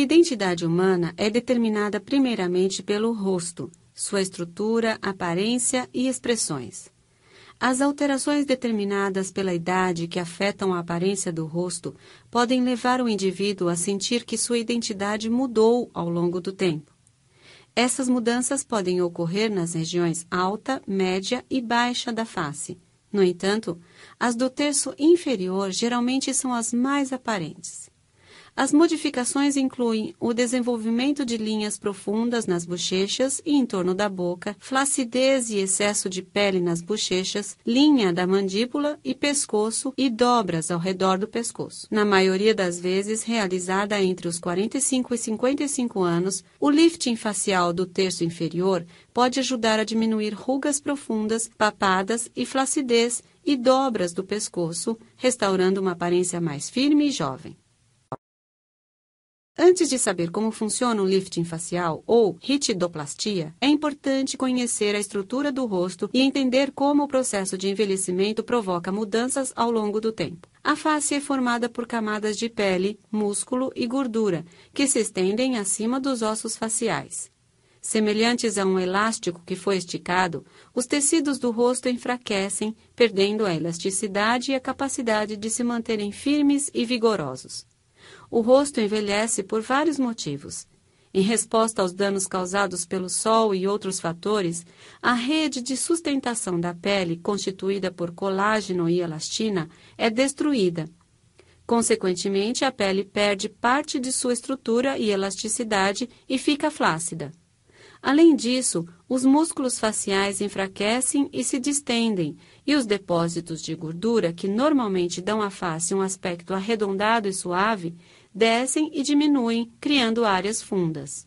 identidade humana é determinada primeiramente pelo rosto, sua estrutura, aparência e expressões. As alterações determinadas pela idade que afetam a aparência do rosto podem levar o indivíduo a sentir que sua identidade mudou ao longo do tempo. Essas mudanças podem ocorrer nas regiões alta, média e baixa da face. No entanto, as do terço inferior geralmente são as mais aparentes. As modificações incluem o desenvolvimento de linhas profundas nas bochechas e em torno da boca, flacidez e excesso de pele nas bochechas, linha da mandíbula e pescoço e dobras ao redor do pescoço. Na maioria das vezes realizada entre os 45 e 55 anos, o lifting facial do terço inferior pode ajudar a diminuir rugas profundas, papadas e flacidez e dobras do pescoço, restaurando uma aparência mais firme e jovem. Antes de saber como funciona o lifting facial ou ritidoplastia, é importante conhecer a estrutura do rosto e entender como o processo de envelhecimento provoca mudanças ao longo do tempo. A face é formada por camadas de pele, músculo e gordura, que se estendem acima dos ossos faciais. Semelhantes a um elástico que foi esticado, os tecidos do rosto enfraquecem, perdendo a elasticidade e a capacidade de se manterem firmes e vigorosos. O rosto envelhece por vários motivos. Em resposta aos danos causados pelo sol e outros fatores, a rede de sustentação da pele, constituída por colágeno e elastina, é destruída. Consequentemente, a pele perde parte de sua estrutura e elasticidade e fica flácida. Além disso, os músculos faciais enfraquecem e se distendem, e os depósitos de gordura, que normalmente dão à face um aspecto arredondado e suave, descem e diminuem, criando áreas fundas.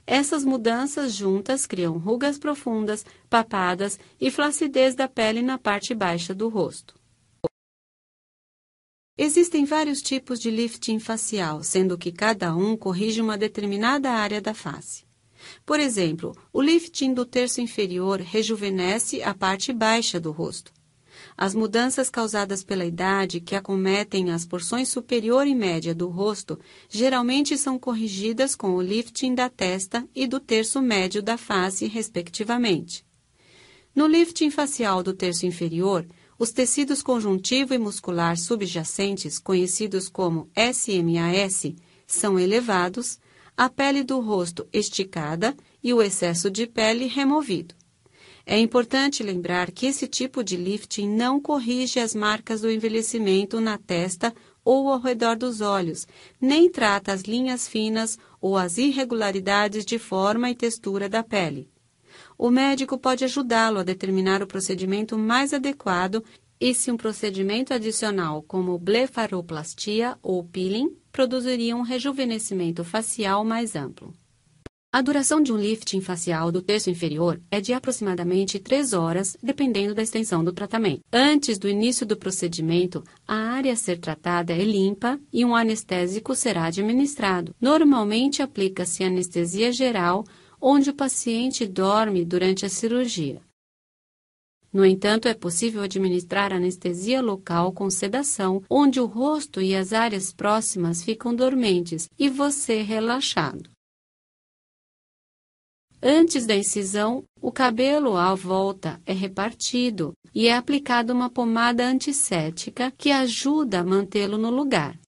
Essas mudanças juntas criam rugas profundas, papadas e flacidez da pele na parte baixa do rosto. Existem vários tipos de lifting facial, sendo que cada um corrige uma determinada área da face. Por exemplo, o lifting do terço inferior rejuvenesce a parte baixa do rosto. As mudanças causadas pela idade que acometem as porções superior e média do rosto geralmente são corrigidas com o lifting da testa e do terço médio da face, respectivamente. No lifting facial do terço inferior, os tecidos conjuntivo e muscular subjacentes, conhecidos como SMAS, são elevados, a pele do rosto esticada e o excesso de pele removido. É importante lembrar que esse tipo de lifting não corrige as marcas do envelhecimento na testa ou ao redor dos olhos, nem trata as linhas finas ou as irregularidades de forma e textura da pele. O médico pode ajudá-lo a determinar o procedimento mais adequado e se um procedimento adicional como blefaroplastia ou peeling produziria um rejuvenescimento facial mais amplo. A duração de um lifting facial do terço inferior é de aproximadamente 3 horas, dependendo da extensão do tratamento. Antes do início do procedimento, a área a ser tratada é limpa e um anestésico será administrado. Normalmente aplica-se anestesia geral, onde o paciente dorme durante a cirurgia. No entanto, é possível administrar anestesia local com sedação, onde o rosto e as áreas próximas ficam dormentes e você relaxado. Antes da incisão, o cabelo à volta é repartido e é aplicada uma pomada antisséptica que ajuda a mantê-lo no lugar.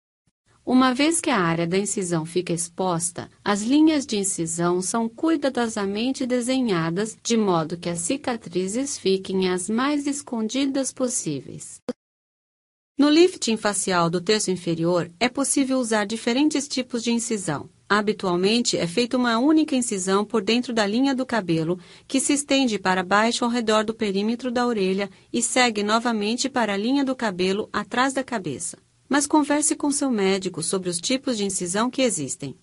Uma vez que a área da incisão fica exposta, as linhas de incisão são cuidadosamente desenhadas de modo que as cicatrizes fiquem as mais escondidas possíveis. No lifting facial do terço inferior, é possível usar diferentes tipos de incisão. Habitualmente, é feita uma única incisão por dentro da linha do cabelo, que se estende para baixo ao redor do perímetro da orelha e segue novamente para a linha do cabelo atrás da cabeça. Mas converse com seu médico sobre os tipos de incisão que existem.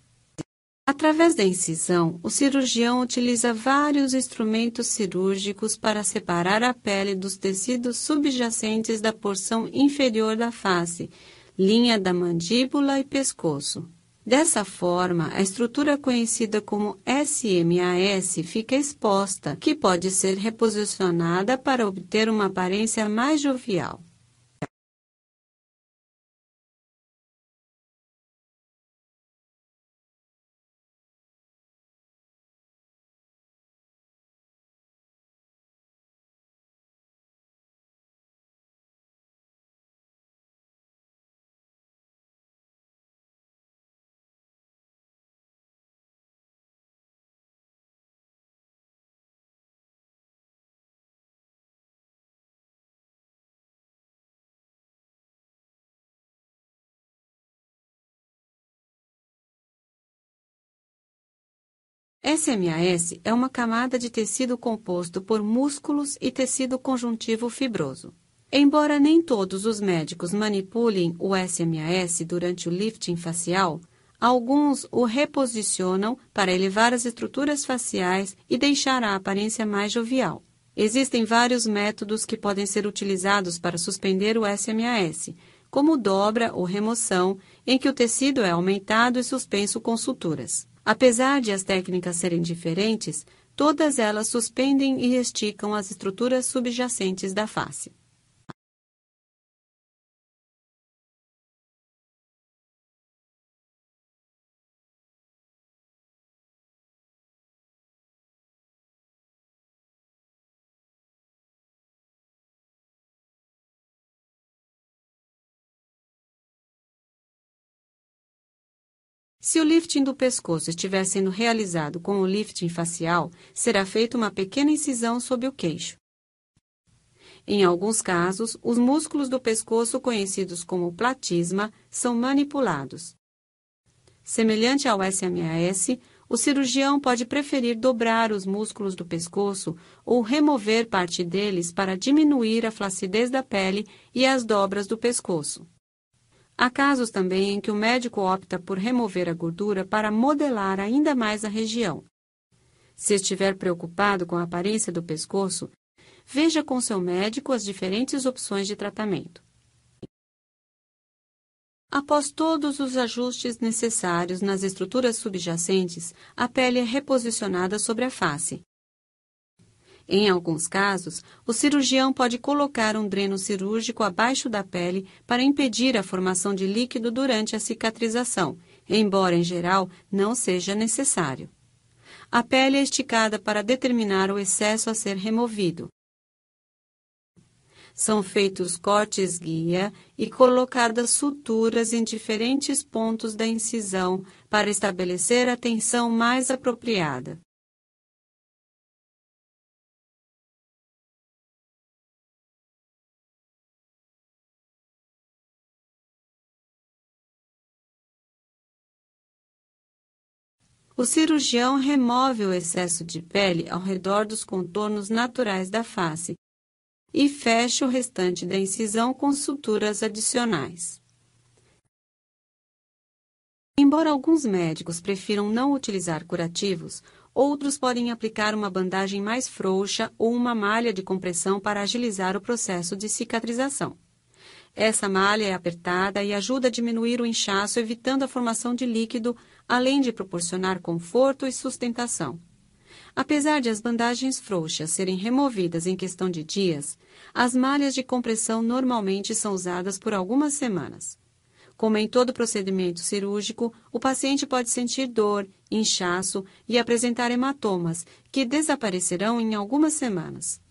Através da incisão, o cirurgião utiliza vários instrumentos cirúrgicos para separar a pele dos tecidos subjacentes da porção inferior da face, linha da mandíbula e pescoço. Dessa forma, a estrutura conhecida como SMAS fica exposta, que pode ser reposicionada para obter uma aparência mais jovial. SMAS é uma camada de tecido composto por músculos e tecido conjuntivo fibroso. Embora nem todos os médicos manipulem o SMAS durante o lifting facial, alguns o reposicionam para elevar as estruturas faciais e deixar a aparência mais jovial. Existem vários métodos que podem ser utilizados para suspender o SMAS, como dobra ou remoção, em que o tecido é aumentado e suspenso com suturas. Apesar de as técnicas serem diferentes, todas elas suspendem e esticam as estruturas subjacentes da face. Se o lifting do pescoço estiver sendo realizado com o lifting facial, será feita uma pequena incisão sob o queixo. Em alguns casos, os músculos do pescoço, conhecidos como platisma, são manipulados. Semelhante ao SMAS, o cirurgião pode preferir dobrar os músculos do pescoço ou remover parte deles para diminuir a flacidez da pele e as dobras do pescoço. Há casos também em que o médico opta por remover a gordura para modelar ainda mais a região. Se estiver preocupado com a aparência do pescoço, veja com seu médico as diferentes opções de tratamento. Após todos os ajustes necessários nas estruturas subjacentes, a pele é reposicionada sobre a face. Em alguns casos, o cirurgião pode colocar um dreno cirúrgico abaixo da pele para impedir a formação de líquido durante a cicatrização, embora, em geral, não seja necessário. A pele é esticada para determinar o excesso a ser removido. São feitos cortes guia e colocadas suturas em diferentes pontos da incisão para estabelecer a tensão mais apropriada. O cirurgião remove o excesso de pele ao redor dos contornos naturais da face e fecha o restante da incisão com suturas adicionais. Embora alguns médicos prefiram não utilizar curativos, outros podem aplicar uma bandagem mais frouxa ou uma malha de compressão para agilizar o processo de cicatrização. Essa malha é apertada e ajuda a diminuir o inchaço, evitando a formação de líquido, além de proporcionar conforto e sustentação. Apesar de as bandagens frouxas serem removidas em questão de dias, as malhas de compressão normalmente são usadas por algumas semanas. Como em todo procedimento cirúrgico, o paciente pode sentir dor, inchaço e apresentar hematomas, que desaparecerão em algumas semanas.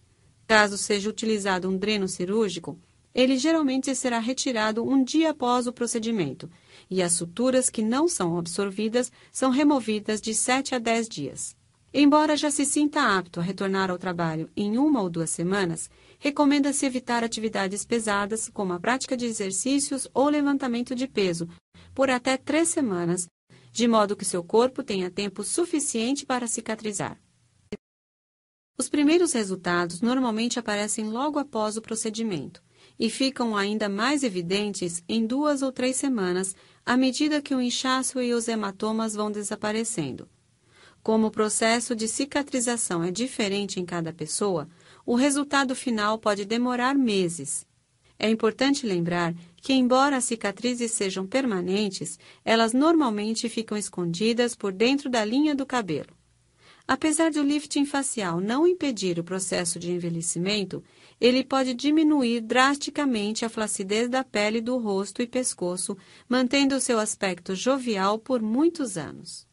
Caso seja utilizado um dreno cirúrgico, ele geralmente será retirado um dia após o procedimento, e as suturas que não são absorvidas são removidas de 7 a 10 dias. Embora já se sinta apto a retornar ao trabalho em 1 ou 2 semanas, recomenda-se evitar atividades pesadas, como a prática de exercícios ou levantamento de peso, por até 3 semanas, de modo que seu corpo tenha tempo suficiente para cicatrizar. Os primeiros resultados normalmente aparecem logo após o procedimento e ficam ainda mais evidentes em 2 ou 3 semanas, à medida que o inchaço e os hematomas vão desaparecendo. Como o processo de cicatrização é diferente em cada pessoa, o resultado final pode demorar meses. É importante lembrar que, embora as cicatrizes sejam permanentes, elas normalmente ficam escondidas por dentro da linha do cabelo. Apesar do lifting facial não impedir o processo de envelhecimento, ele pode diminuir drasticamente a flacidez da pele do rosto e pescoço, mantendo seu aspecto jovial por muitos anos.